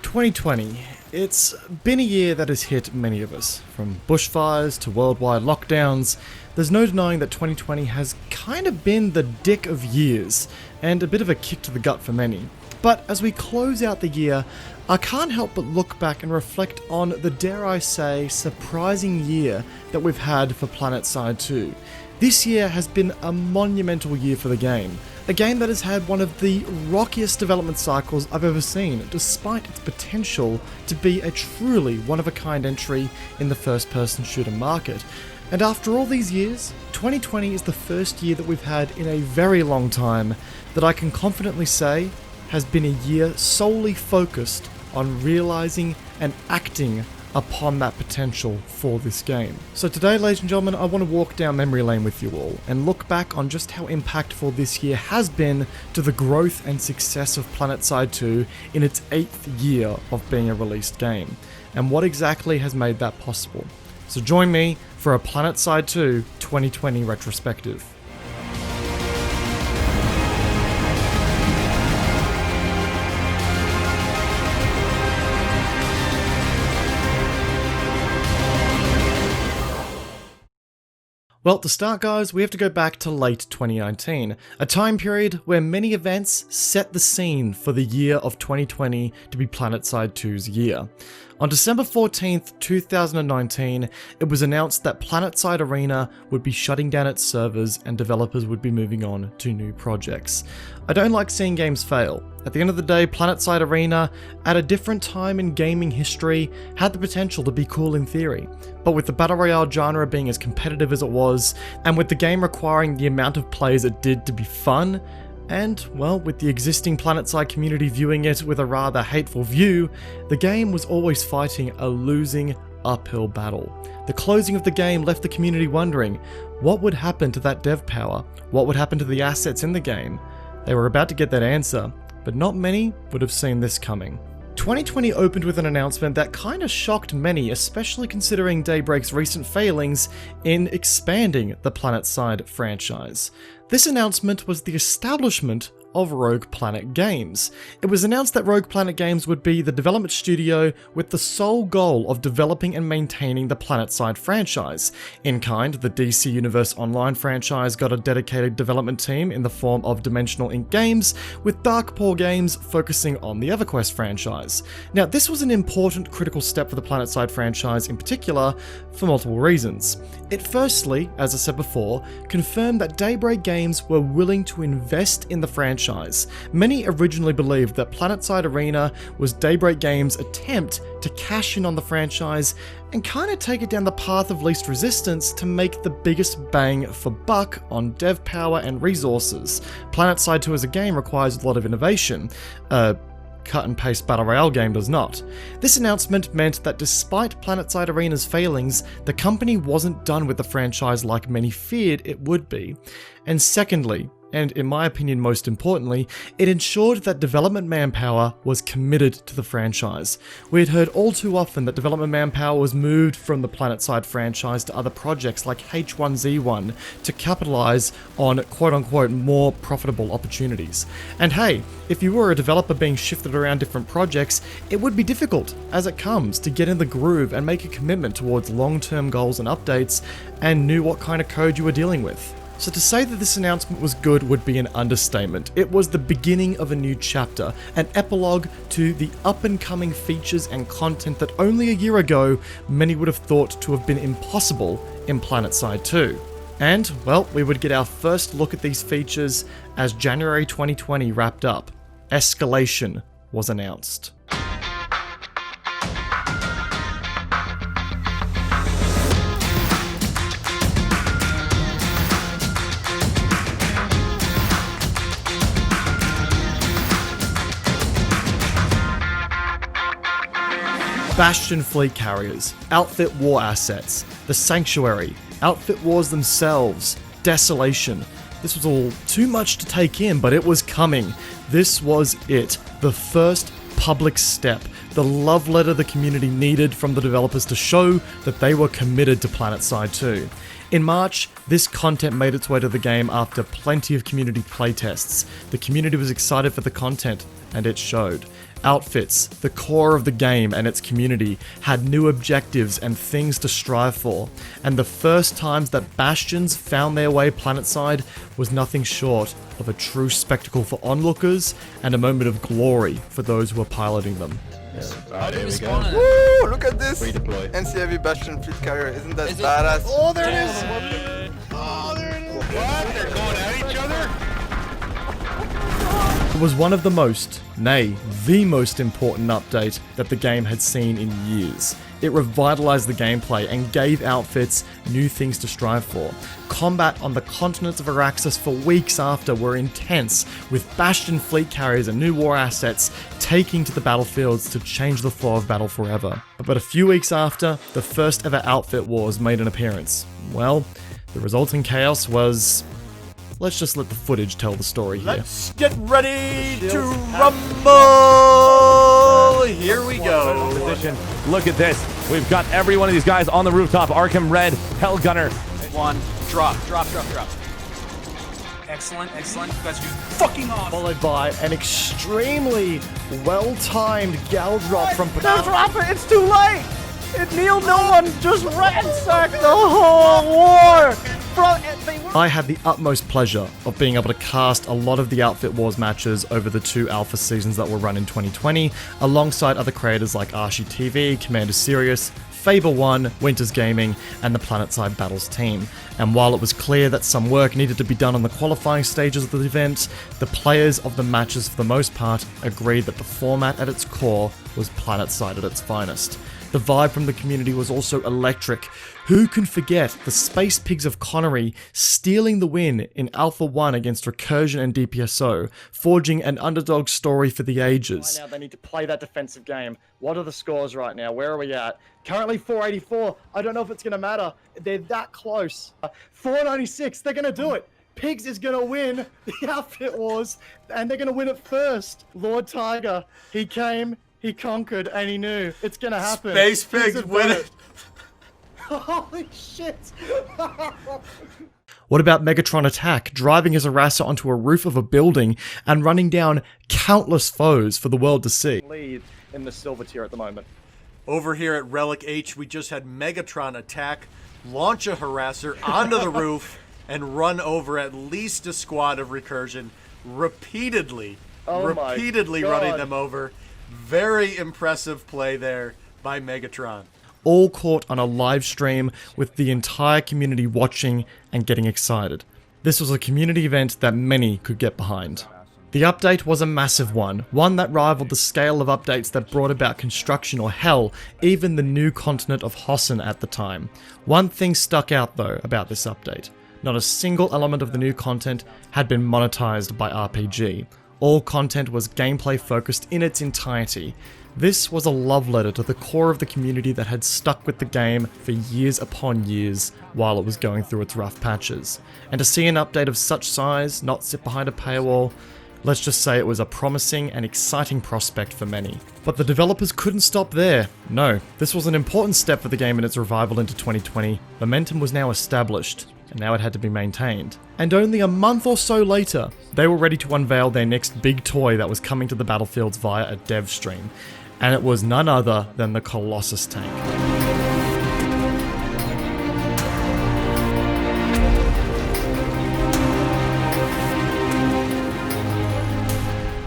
2020. It's been a year that has hit many of us. From bushfires to worldwide lockdowns, there's no denying that 2020 has kind of been the dick of years, and a bit of a kick to the gut for many. But as we close out the year, I can't help but look back and reflect on the, dare I say, surprising year that we've had for Planetside 2. This year has been a monumental year for the game. A game that has had one of the rockiest development cycles I've ever seen, despite its potential to be a truly one-of-a-kind entry in the first-person shooter market. And after all these years, 2020 is the first year that we've had in a very long time that I can confidently say has been a year solely focused on realizing and acting upon that potential for this game. So today, ladies and gentlemen, I want to walk down memory lane with you all and look back on just how impactful this year has been to the growth and success of Planetside 2 in its 8th year of being a released game, and what exactly has made that possible. So join me for a Planetside 2 2020 retrospective. Well, to start, guys, we have to go back to late 2019, a time period where many events set the scene for the year of 2020 to be Planetside 2's year. On December 14th, 2019, it was announced that Planetside Arena would be shutting down its servers and developers would be moving on to new projects. I don't like seeing games fail. At the end of the day, Planetside Arena, at a different time in gaming history, had the potential to be cool in theory. But with the Battle Royale genre being as competitive as it was, and with the game requiring the amount of players it did to be fun, and, well, with the existing Planetside community viewing it with a rather hateful view, the game was always fighting a losing uphill battle. The closing of the game left the community wondering, what would happen to that dev power? What would happen to the assets in the game? They were about to get that answer, but not many would have seen this coming. 2020 opened with an announcement that kinda shocked many, especially considering Daybreak's recent failings in expanding the Planetside franchise. This announcement was the establishment of Rogue Planet Games. It was announced that Rogue Planet Games would be the development studio with the sole goal of developing and maintaining the Planetside franchise. In kind, the DC Universe Online franchise got a dedicated development team in the form of Dimensional Ink Games, with Darkpaw Games focusing on the EverQuest franchise. Now, this was an important critical step for the Planetside franchise in particular, for multiple reasons. It firstly, as I said before, confirmed that Daybreak Games were willing to invest in the franchise. Many originally believed that Planetside Arena was Daybreak Games' attempt to cash in on the franchise and kind of take it down the path of least resistance to make the biggest bang for buck on dev power and resources. Planetside 2 as a game requires a lot of innovation. Cut and paste Battle Royale game does not. This announcement meant that despite Planetside Arena's failings, the company wasn't done with the franchise like many feared it would be. And secondly, and in my opinion most importantly, it ensured that development manpower was committed to the franchise. We had heard all too often that development manpower was moved from the Planetside franchise to other projects like H1Z1 to capitalize on quote-unquote more profitable opportunities. And hey, if you were a developer being shifted around different projects, it would be difficult as it comes to get in the groove and make a commitment towards long-term goals and updates and knew what kind of code you were dealing with. So to say that this announcement was good would be an understatement. It was the beginning of a new chapter, an epilogue to the up-and-coming features and content that only a year ago many would have thought to have been impossible in Planetside 2. And, well, we would get our first look at these features as January 2020 wrapped up. Escalation was announced. Bastion fleet carriers, outfit war assets, the Sanctuary, outfit wars themselves, desolation. This was all too much to take in, but it was coming. This was it, the first public step, the love letter the community needed from the developers to show that they were committed to Planetside 2. In March, this content made its way to the game after plenty of community playtests. The community was excited for the content, and it showed. Outfits, the core of the game and its community, had new objectives and things to strive for, and the first times that Bastions found their way planetside was nothing short of a true spectacle for onlookers and a moment of glory for those who were piloting them. There we go. Woo! Look at this! Redeploy. NCAV Bastion fleet carrier, isn't that badass? Oh, there it is! Oh, there it is! What? They're going at each other? It was one of the most, nay, the most important update that the game had seen in years. It revitalized the gameplay and gave outfits new things to strive for. Combat on the continents of Araxis for weeks after were intense, with Bastion fleet carriers and new war assets taking to the battlefields to change the flow of battle forever. But a few weeks after, the first ever outfit wars made an appearance. Well, the resulting chaos was... Let's just let the footage tell the story here. Let's get ready to rumble! Here we go. Position. Look at this. We've got every one of these guys on the rooftop. Arkham Red, Hell Gunner. One, drop. Excellent. You guys are fucking awesome. Followed by an extremely well-timed gal drop from Drop it! It's too late! Neil, no one just ransacked the whole war! I had the utmost pleasure of being able to cast a lot of the Outfit Wars matches over the 2 alpha seasons that were run in 2020, alongside other creators like Archie TV, Commander Sirius, Fable 1, Winters Gaming, and the Planetside Battles team. And while it was clear that some work needed to be done on the qualifying stages of the event, the players of the matches for the most part agreed that the format at its core was Planetside at its finest. The vibe from the community was also electric. Who can forget the Space Pigs of Connery stealing the win in Alpha 1 against Recursion and DPSO, forging an underdog story for the ages? Right now they need to play that defensive game. What are the scores right now? Where are we at? Currently 484. I don't know if it's going to matter. They're that close. 496. They're going to do it. Pigs is going to win the Outfit Wars, and they're going to win it first. Lord Tiger, he came, he conquered, and he knew it's going to happen. Space Pigs win it. Holy shit! What about Megatron Attack, driving his harasser onto a roof of a building and running down countless foes for the world to see? Lead in the silver tier at the moment. Over here at Relic H, we just had Megatron Attack, launch a harasser onto the roof, and run over at least a squad of Recursion, repeatedly running them over. Very impressive play there by Megatron. All caught on a live stream with the entire community watching and getting excited. This was a community event that many could get behind. The update was a massive one that rivaled the scale of updates that brought about construction or hell, even the new continent of Hossen at the time. One thing stuck out though about this update. Not a single element of the new content had been monetized by RPG. All content was gameplay focused in its entirety. This was a love letter to the core of the community that had stuck with the game for years upon years while it was going through its rough patches. And to see an update of such size not sit behind a paywall, let's just say it was a promising and exciting prospect for many. But the developers couldn't stop there. No, this was an important step for the game in its revival into 2020. Momentum was now established, and now it had to be maintained. And only a month or so later, they were ready to unveil their next big toy that was coming to the battlefields via a dev stream. And it was none other than the Colossus tank.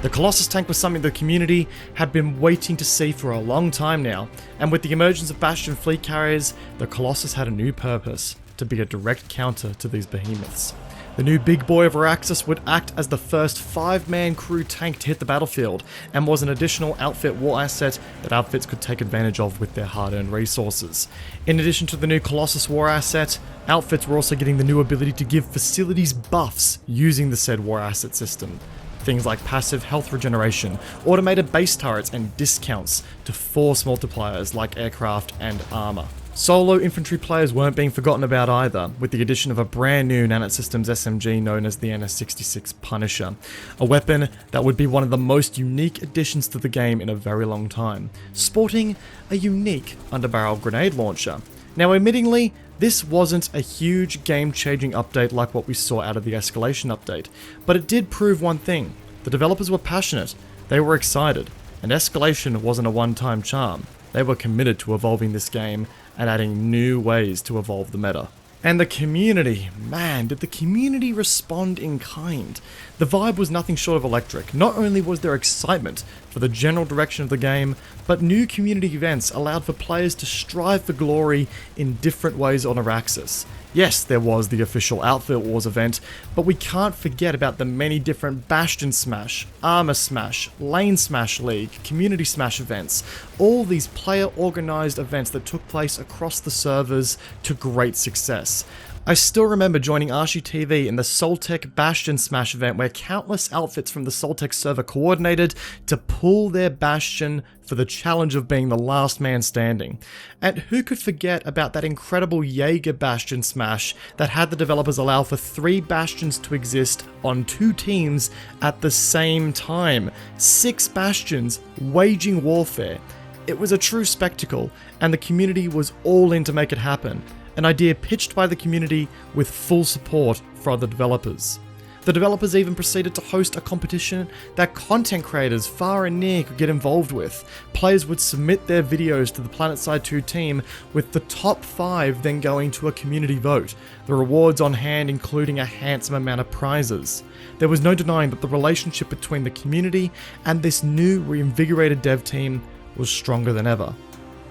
The Colossus tank was something the community had been waiting to see for a long time now, and with the emergence of Bastion fleet carriers, the Colossus had a new purpose: to be a direct counter to these behemoths. The new big boy of Araxis would act as the first 5-man crew tank to hit the battlefield, and was an additional outfit war asset that outfits could take advantage of with their hard-earned resources. In addition to the new Colossus war asset, outfits were also getting the new ability to give facilities buffs using the said war asset system. Things like passive health regeneration, automated base turrets, and discounts to force multipliers like aircraft and armor. Solo infantry players weren't being forgotten about either, with the addition of a brand new Nanite Systems SMG known as the NS66 Punisher, a weapon that would be one of the most unique additions to the game in a very long time, sporting a unique underbarrel grenade launcher. Now admittingly, this wasn't a huge game-changing update like what we saw out of the escalation update, but it did prove one thing: the developers were passionate, they were excited, And Escalation wasn't a one-time charm. They were committed to evolving this game and adding new ways to evolve the meta. And the community, man, did the community respond in kind. The vibe was nothing short of electric. Not only was there excitement for the general direction of the game, but new community events allowed for players to strive for glory in different ways on Araxis. Yes, there was the official Outfield Wars event, but we can't forget about the many different Bastion Smash, Armor Smash, Lane Smash League, Community Smash events, all these player-organised events that took place across the servers to great success. I still remember joining Archie TV in the Soltech Bastion Smash event where countless outfits from the Soltech server coordinated to pull their Bastion for the challenge of being the last man standing. And who could forget about that incredible Jaeger Bastion Smash that had the developers allow for 3 Bastions to exist on 2 teams at the same time. 6 Bastions waging warfare. It was a true spectacle, and the community was all in to make it happen. An idea pitched by the community with full support for the developers. The developers even proceeded to host a competition that content creators far and near could get involved with. Players would submit their videos to the Planetside 2 team, with the top 5 then going to a community vote, the rewards on hand including a handsome amount of prizes. There was no denying that the relationship between the community and this new reinvigorated dev team was stronger than ever.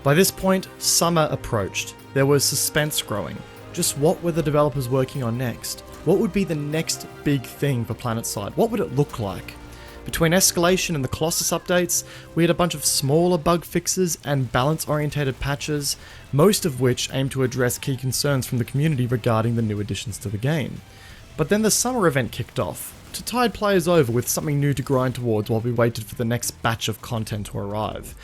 By this point, summer approached. There was suspense growing. Just what were the developers working on next? What would be the next big thing for Planetside? What would it look like? Between Escalation and the Colossus updates, we had a bunch of smaller bug fixes and balance-orientated patches, most of which aimed to address key concerns from the community regarding the new additions to the game. But then the summer event kicked off, to tide players over with something new to grind towards while we waited for the next batch of content to arrive.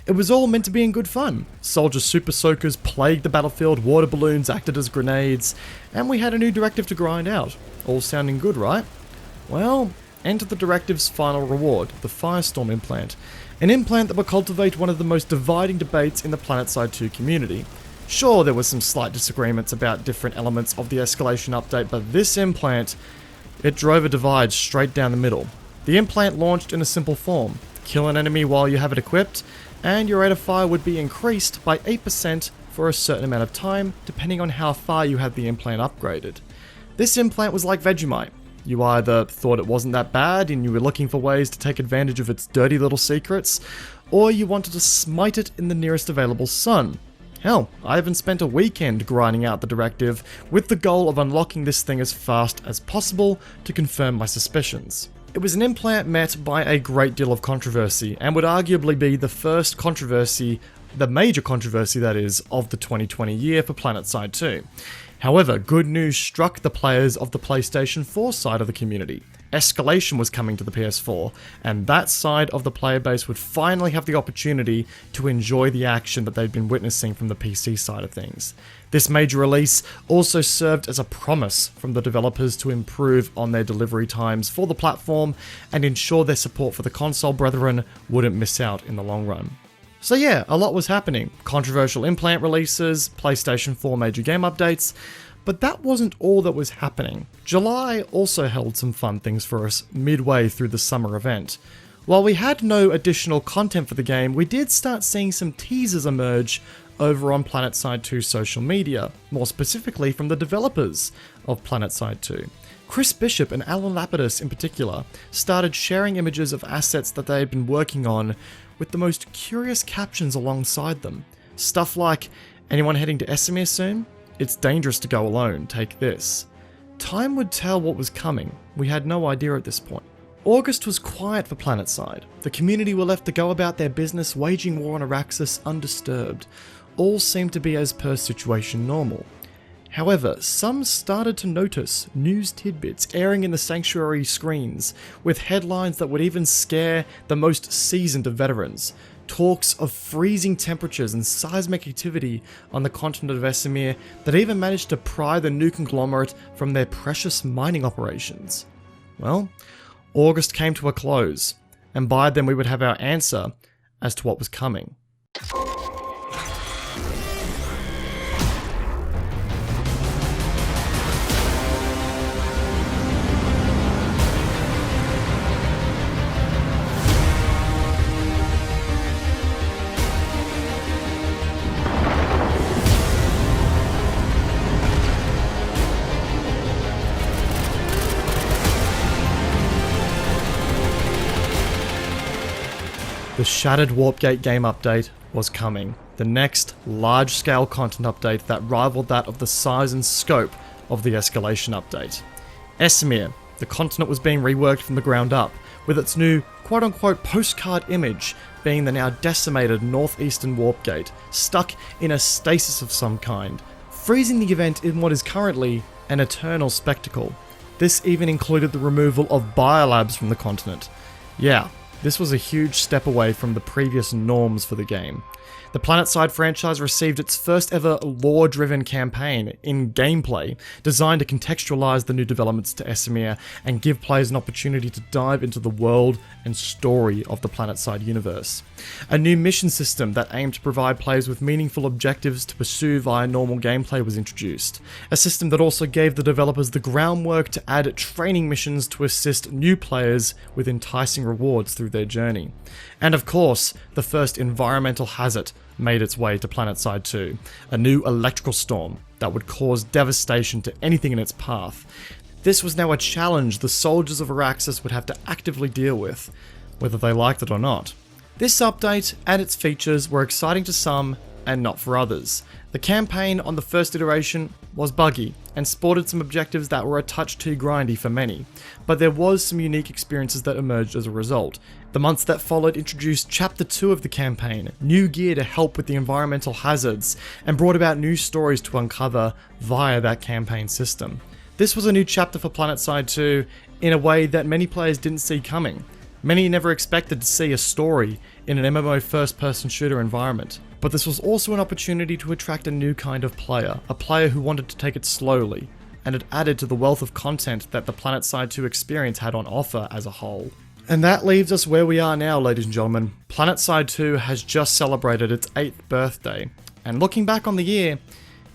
It was all meant to be in good fun. Soldier super soakers plagued the battlefield, water balloons acted as grenades, and we had a new directive to grind out. All sounding good, right? Well, enter the directive's final reward, the Firestorm implant. An implant that will cultivate one of the most dividing debates in the Planetside 2 community. Sure, there were some slight disagreements about different elements of the Escalation update, but this implant, it drove a divide straight down the middle. The implant launched in a simple form. Kill an enemy while you have it equipped, and your rate of fire would be increased by 8% for a certain amount of time, depending on how far you had the implant upgraded. This implant was like Vegemite. You either thought it wasn't that bad and you were looking for ways to take advantage of its dirty little secrets, or you wanted to smite it in the nearest available sun. Hell, I even spent a weekend grinding out the directive with the goal of unlocking this thing as fast as possible to confirm my suspicions. It was an implant met by a great deal of controversy, and would arguably be the first controversy, the major controversy that is, of the 2020 year for Planetside 2. However, good news struck the players of the PlayStation 4 side of the community. Escalation was coming to the PS4, and that side of the player base would finally have the opportunity to enjoy the action that they'd been witnessing from the PC side of things. This major release also served as a promise from the developers to improve on their delivery times for the platform and ensure their support for the console brethren wouldn't miss out in the long run. So yeah, a lot was happening. Controversial implant releases, PlayStation 4 major game updates, but that wasn't all that was happening. July also held some fun things for us midway through the summer event. While we had no additional content for the game, we did start seeing some teasers emerge over on Planetside 2 social media, more specifically from the developers of Planetside 2. Chris Bishop and Alan Lapidus in particular started sharing images of assets that they had been working on with the most curious captions alongside them. Stuff like, "Anyone heading to Esamir soon? It's dangerous to go alone, take this." Time would tell what was coming. We had no idea at this point. August was quiet for Planetside. The community were left to go about their business, waging war on Araxis undisturbed. All seemed to be as per situation normal. However, some started to notice news tidbits airing in the Sanctuary screens, with headlines that would even scare the most seasoned of veterans. Talks of freezing temperatures and seismic activity on the continent of Esamir that even managed to pry the new conglomerate from their precious mining operations. Well, August came to a close, and by then we would have our answer as to what was coming. the Shattered Warpgate game update was coming. The next large-scale content update that rivaled that of the size and scope of the Escalation update. Esamir, the continent, was being reworked from the ground up, with its new quote-unquote postcard image being the now decimated northeastern Warpgate, stuck in a stasis of some kind, freezing the event in what is currently an eternal spectacle. This even included the removal of biolabs from the continent. Yeah, this was a huge step away from the previous norms for the game. The Planetside franchise received its first ever lore-driven campaign in gameplay, designed to contextualize the new developments to Esamir and give players an opportunity to dive into the world and story of the Planetside universe. A new mission system that aimed to provide players with meaningful objectives to pursue via normal gameplay was introduced. A system that also gave the developers the groundwork to add training missions to assist new players with enticing rewards through their journey. And of course, the first environmental hazard made its way to Planetside 2, a new electrical storm that would cause devastation to anything in its path. This was now a challenge the soldiers of Araxis would have to actively deal with, whether they liked it or not. This update and its features were exciting to some and not for others. The campaign on the first iteration was buggy and sported some objectives that were a touch too grindy for many, but there was some unique experiences that emerged as a result. The months that followed introduced Chapter 2 of the campaign, new gear to help with the environmental hazards, and brought about new stories to uncover via that campaign system. This was a new chapter for Planetside 2 in a way that many players didn't see coming. Many never expected to see a story in an MMO first-person shooter environment. But this was also an opportunity to attract a new kind of player, a player who wanted to take it slowly, and it added to the wealth of content that the Planetside 2 experience had on offer as a whole. And that leaves us where we are now, ladies and gentlemen. Planetside 2 has just celebrated its 8th birthday, and looking back on the year,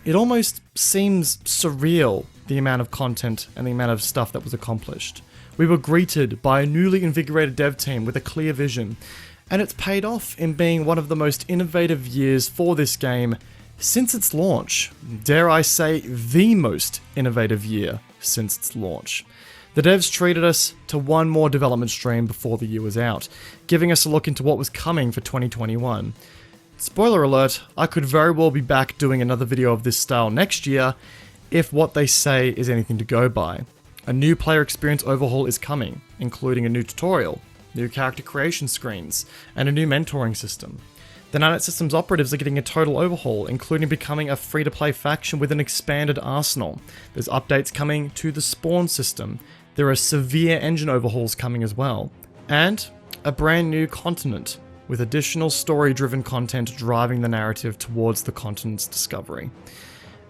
it almost seems surreal, the amount of content and the amount of stuff that was accomplished. We were greeted by a newly invigorated dev team with a clear vision, and it's paid off in being one of the most innovative years for this game since its launch. Dare I say, the most innovative year since its launch. The devs treated us to one more development stream before the year was out, giving us a look into what was coming for 2021. Spoiler alert, I could very well be back doing another video of this style next year, if what they say is anything to go by. A new player experience overhaul is coming, including a new tutorial, new character creation screens, and a new mentoring system. The Nanite Systems operatives are getting a total overhaul, including becoming a free-to-play faction with an expanded arsenal. There's updates coming to the spawn system. There are severe engine overhauls coming as well. And a brand new continent, with additional story-driven content driving the narrative towards the continent's discovery.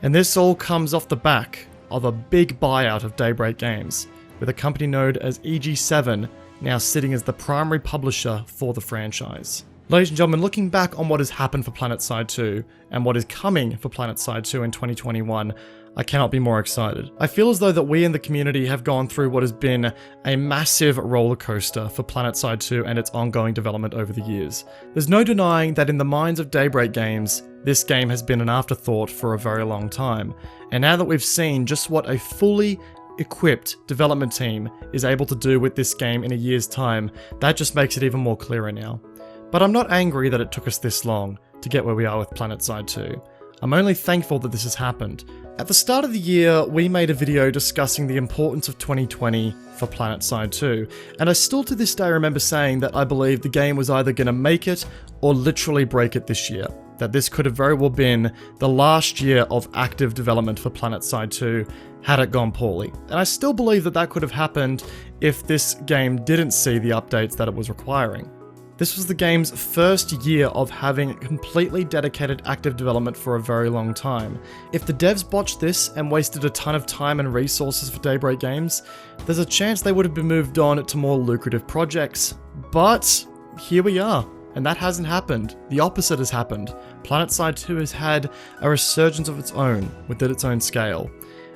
And this all comes off the back of a big buyout of Daybreak Games, with a company known as EG7 now sitting as the primary publisher for the franchise. Ladies and gentlemen, looking back on what has happened for Planetside 2 and what is coming for Planetside 2 in 2021, I cannot be more excited. I feel as though that we in the community have gone through what has been a massive roller coaster for Planetside 2 and its ongoing development over the years. There's no denying that in the minds of Daybreak Games, this game has been an afterthought for a very long time. And now that we've seen just what a fully equipped development team is able to do with this game in a year's time, that just makes it even more clearer now. But I'm not angry that it took us this long to get where we are with Planetside 2. I'm only thankful that this has happened. At the start of the year, we made a video discussing the importance of 2020 for Planetside 2, and I still to this day remember saying that I believed the game was either going to make it or literally break it this year. That this could have very well been the last year of active development for Planetside 2 had it gone poorly. And I still believe that that could have happened if this game didn't see the updates that it was requiring. This was the game's first year of having completely dedicated active development for a very long time. If the devs botched this and wasted a ton of time and resources for Daybreak Games, there's a chance they would have been moved on to more lucrative projects. But here we are, and that hasn't happened. The opposite has happened. Planetside 2 has had a resurgence of its own, within its own scale,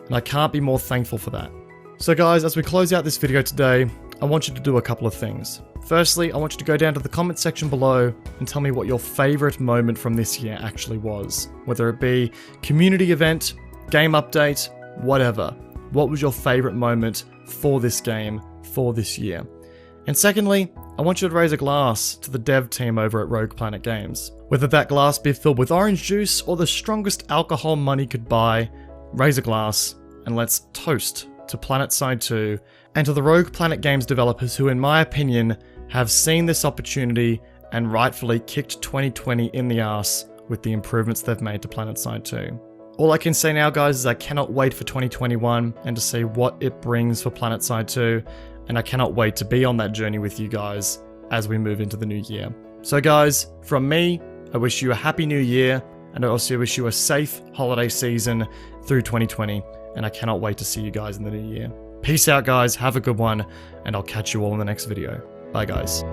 and I can't be more thankful for that. So guys, as we close out this video today, I want you to do a couple of things. Firstly, I want you to go down to the comment section below and tell me what your favourite moment from this year actually was. Whether it be community event, game update, whatever. What was your favourite moment for this game, for this year? And secondly, I want you to raise a glass to the dev team over at Rogue Planet Games. Whether that glass be filled with orange juice or the strongest alcohol money could buy, raise a glass and let's toast to Planetside 2 and to the Rogue Planet Games developers who, in my opinion, have seen this opportunity and rightfully kicked 2020 in the ass with the improvements they've made to Planetside 2. All I can say now, guys, is I cannot wait for 2021 and to see what it brings for Planetside 2, and I cannot wait to be on that journey with you guys as we move into the new year. So guys, from me, I wish you a happy new year, and I also wish you a safe holiday season through 2020, and I cannot wait to see you guys in the new year. Peace out, guys, have a good one, and I'll catch you all in the next video. Bye, guys.